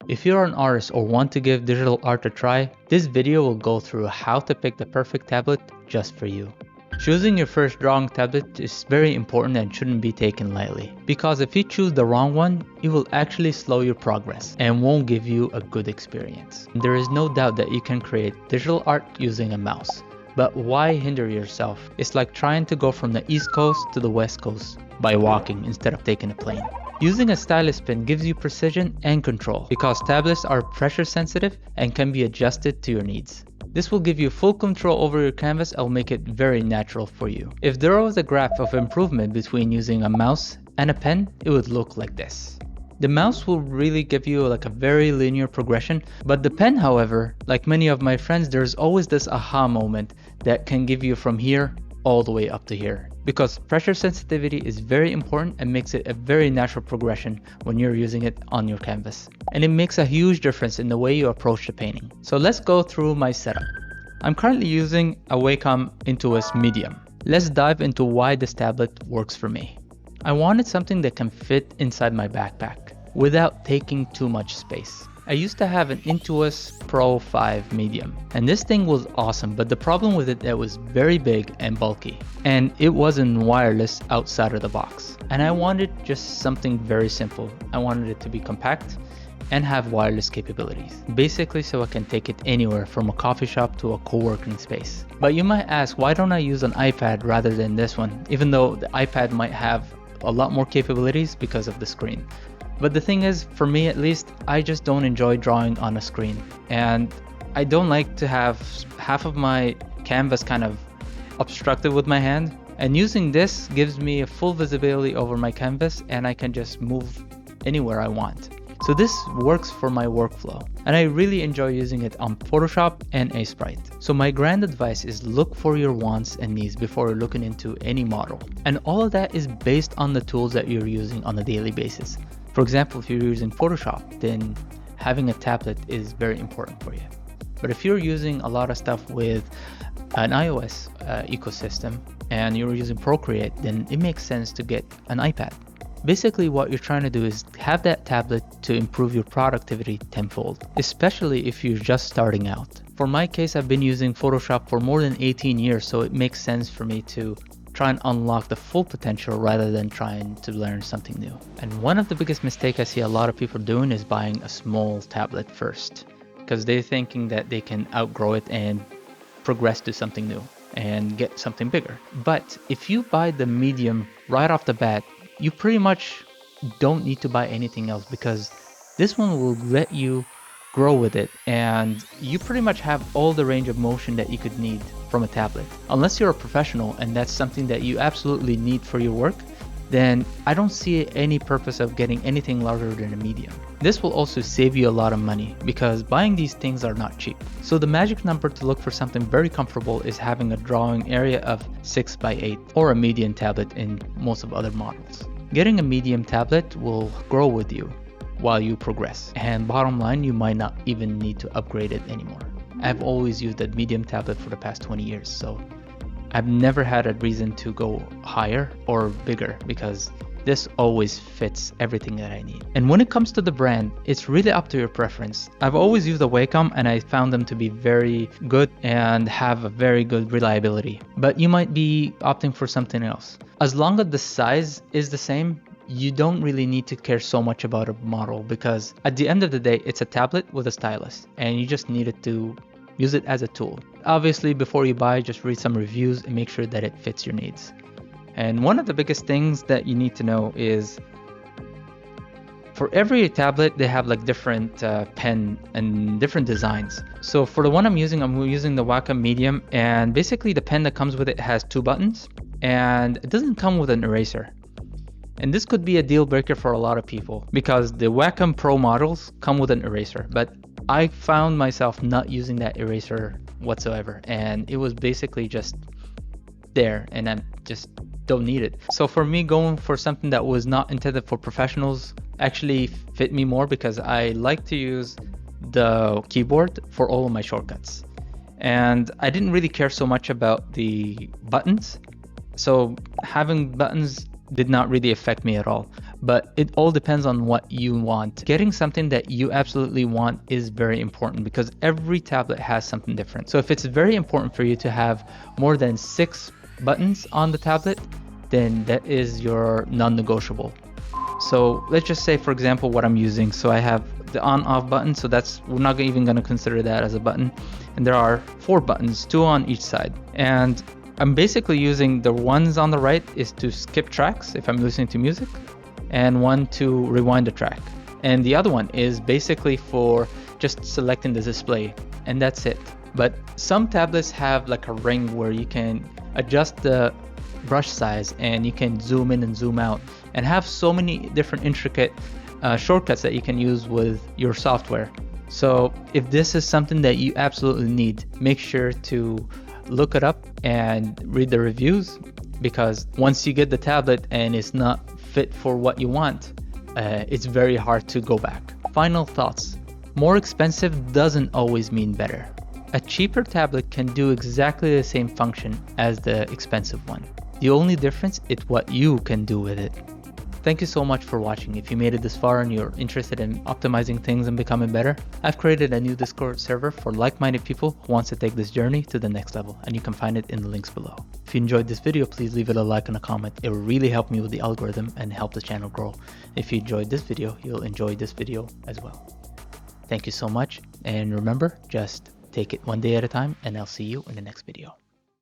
If you're an artist or want to give digital art a try, this video will go through how to pick the perfect tablet just for you. Choosing your first drawing tablet is very important and shouldn't be taken lightly, because if you choose the wrong one, it will actually slow your progress and won't give you a good experience. There is no doubt that you can create digital art using a mouse, but why hinder yourself? It's like trying to go from the East Coast to the West Coast by walking instead of taking a plane. Using a stylus pen gives you precision and control, because tablets are pressure sensitive and can be adjusted to your needs. This will give you full control over your canvas and will make it very natural for you. If there was a graph of improvement between using a mouse and a pen, it would look like this. The mouse will really give you like a very linear progression, but the pen, however, like many of my friends, there's always this aha moment that can give you from here all the way up to here. Because pressure sensitivity is very important and makes it a very natural progression when you're using it on your canvas. And it makes a huge difference in the way you approach the painting. So let's go through my setup. I'm currently using a Wacom Intuos Medium. Let's dive into why this tablet works for me. I wanted something that can fit inside my backpack without taking too much space. I used to have an Intuos Pro 5 Medium, and this thing was awesome, but the problem with it, it was very big and bulky, and it wasn't wireless outside of the box. And I wanted just something very simple. I wanted it to be compact and have wireless capabilities, basically so I can take it anywhere from a coffee shop to a co-working space. But you might ask, why don't I use an iPad rather than this one, even though the iPad might have a lot more capabilities because of the screen. But the thing is, for me at least, I just don't enjoy drawing on a screen, and I don't like to have half of my canvas kind of obstructed with my hand. And using this gives me a full visibility over my canvas, and I can just move anywhere I want. So this works for my workflow, and I really enjoy using it on Photoshop and Aseprite. So my grand advice is look for your wants and needs before looking into any model. And all of that is based on the tools that you're using on a daily basis. For example, if you're using Photoshop, then having a tablet is very important for you. But if you're using a lot of stuff with an iOS ecosystem and you're using Procreate, then it makes sense to get an iPad. Basically, what you're trying to do is have that tablet to improve your productivity tenfold, especially if you're just starting out. For my case, I've been using Photoshop for more than 18 years, so it makes sense for me to try and unlock the full potential rather than trying to learn something new. And one of the biggest mistakes I see a lot of people doing is buying a small tablet first, because they're thinking that they can outgrow it and progress to something new and get something bigger. But if you buy the medium right off the bat, you pretty much don't need to buy anything else, because this one will let you grow with it, and you pretty much have all the range of motion that you could need from a tablet. Unless you're a professional and that's something that you absolutely need for your work, then I don't see any purpose of getting anything larger than a medium. This will also save you a lot of money, because buying these things are not cheap. So the magic number to look for something very comfortable is having a drawing area of 6x8 or a medium tablet in most of other models. Getting a medium tablet will grow with you while you progress, and bottom line, you might not even need to upgrade it anymore. I've always used a medium tablet for the past 20 years, so I've never had a reason to go higher or bigger, because this always fits everything that I need. And when it comes to the brand, it's really up to your preference. I've always used a Wacom, and I found them to be very good and have a very good reliability. But you might be opting for something else. As long as the size is the same, you don't really need to care so much about a model, because at the end of the day, it's a tablet with a stylus, and you just need it to use it as a tool. Obviously, before you buy, just read some reviews and make sure that it fits your needs. And one of the biggest things that you need to know is, for every tablet, they have like different pen and different designs. So for the one I'm using the Wacom Medium, and basically the pen that comes with it has 2 buttons, and it doesn't come with an eraser. And this could be a deal breaker for a lot of people, because the Wacom Pro models come with an eraser, but I found myself not using that eraser whatsoever, and it was basically just there, and I just don't need it. So for me, going for something that was not intended for professionals actually fit me more, because I like to use the keyboard for all of my shortcuts, and I didn't really care so much about the buttons. So having buttons did not really affect me at all. but it all depends on what you want. Getting something that you absolutely want is very important because every tablet has something different. So if it's very important for you to have more than 6 buttons on the tablet, then that is your non-negotiable. So let's just say, for example, what I'm using. So I have the on-off button, so we're not even going to consider that as a button. And there are 4 buttons, 2 on each side. And I'm basically using the ones on the right is to skip tracks if I'm listening to music, and one to rewind a track. And the other one is basically for just selecting the display, and that's it. But some tablets have like a ring where you can adjust the brush size and you can zoom in and zoom out and have so many different intricate shortcuts that you can use with your software. So if this is something that you absolutely need, make sure to look it up and read the reviews, because once you get the tablet and it's not fit for what you want, it's very hard to go back. Final thoughts. More expensive doesn't always mean better. A cheaper tablet can do exactly the same function as the expensive one. The only difference is what you can do with it. Thank you so much for watching. If you made it this far and you're interested in optimizing things and becoming better, I've created a new Discord server for like-minded people who wants to take this journey to the next level, and you can find it in the links below. If you enjoyed this video, please leave it a like and a comment. It will really help me with the algorithm and help the channel grow. If you enjoyed this video, you'll enjoy this video as well. Thank you so much, and remember, just take it one day at a time, and I'll see you in the next video.